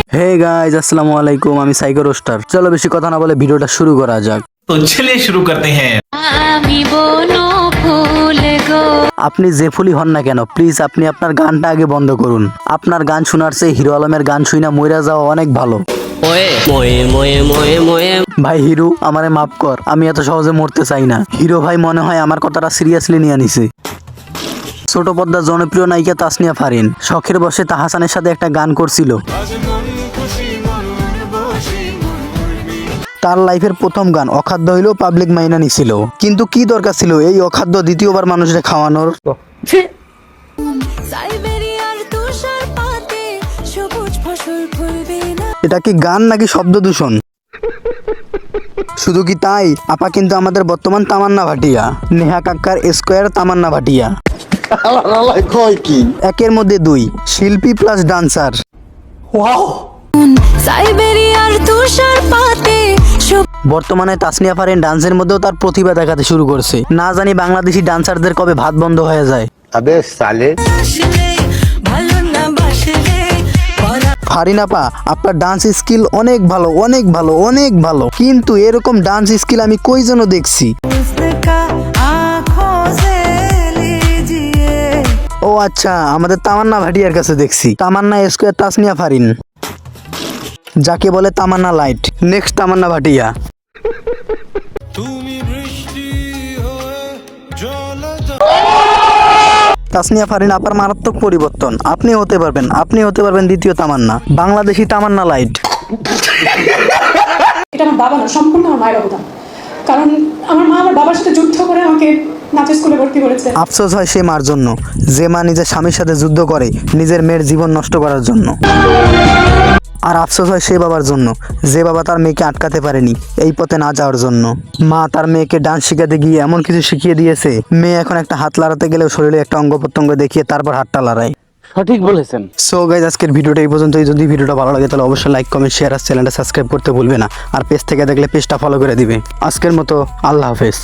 Hey guys আসসালামু আলাইকুম, আমি সাইকো রোস্টার। চলো বেশি কথা না বলে ভিডিওটা শুরু করা যাক। तो चलिए शुरू करते हैं। আমি বনো ফুল গো। আপনি যে ফুলই হন না কেন, প্লিজ আপনি আপনার গানটা আগে বন্ধ করুন। আপনার গান শোনার চেয়ে হিরো আলমের গান শুইনা মইরা যাওয়া অনেক ভালো। ভাই হিরো, আমারে মাফ কর, আমি এত সহজে মরতে চাই না। হিরো ভাই মনে হয় আমার কথাটা সিরিয়াসলি নিয়ে নিছে। ছোট পর্দার জনপ্রিয় নায়িকা তাসনিয়া ফারিন শখের বসে তাহসানের সাথে একটা গান করছিল। তার লাইফের প্রথম গান অখাদ্য হইলেও পাবলিক মাইনা নিছিল, কিন্তু কি দরকার ছিল এই অখাদ্য দ্বিতীয়বার মানুষের খাওয়ানোর? সাইবেরিয়ার তুষার পাতে সবুজ ফসল ফলবে না। এটা কি গান নাকি শব্দ দূষণ? শুধু কি তাই, আপা কিন্তু আমাদের বর্তমান তামান্না ভাটিয়া, নেহা কাক্কার স্কোয়ার তামান্না ভাটিয়া। একের মধ্যে দুই, শিল্পী প্লাস ডান্সার। সাইবেরিয়ার তুষার পাতে বর্তমানে তাসনিয়া ফারিন ডান্সের মধ্যেও তার প্রতিভা দেখাতে শুরু করছে। না জানি বাংলাদেশি ডান্সারদের কবে ভাত বন্ধ হয়ে যায়। अबे साले ভালো না বাসলে ফারিন আপা, আপনার ডান্স স্কিল অনেক ভালো, অনেক ভালো, অনেক ভালো, কিন্তু এরকম ডান্স স্কিল আমি কই যেন দেখছি। ও আচ্ছা, আমাদের তামান্না ভাটিয়ার কাছে দেখছি। তামান্না স্কোয়ার তাসনিয়া ফারিন, যাকে বলে তামান্না লাইট। নেক্সট তামান্না ভাটিয়া। তাসনিয়া ফারিন আপার মারাত্মক পরিবর্তন। আপনি হতে পারবেন, আপনি হতে পারবেন দ্বিতীয় তামান্না, বাংলাদেশি তামান্না লাইট। এটা আমার বাবা না, সম্পূর্ণ আমার মায়ের অবদান। কারণ আমার মা আমার বাবার সাথে যুদ্ধ করে আমাকে নাচের স্কুলে ভর্তি করেছে। আফসোস হয় সে মার জন্য, যে মা নিজের স্বামীর সাথে যুদ্ধ করে নিজের মেয়ের জীবন নষ্ট করার জন্য। আর আফসোস হয় সে বাবার জন্য, যে বাবা তার মেয়েকে আটকাতে পারেনি এই পথে না যাওয়ার জন্য। মা তার মেয়েকে ডান্স শিখাতে গিয়ে এমন কিছু শিখিয়ে দিয়েছে, মেয়ে এখন একটা হাত লড়াতে গেলেও শরীরে একটা অঙ্গ প্রত্যঙ্গ দেখিয়ে তারপর হাতটা লড়ায়। সঠিক বলেছেন। সো গাইজ, আজকের ভিডিওটা এই পর্যন্তই। যদি ভিডিওটা ভালো লাগে তাহলে অবশ্যই লাইক, কমেন্ট, শেয়ার আর চ্যানেলটা সাবস্ক্রাইব করতে ভুলবে না। আর পেজ থেকে দেখলে পেজটা ফলো করে দিবে। আজকের মতো আল্লাহ হাফেজ।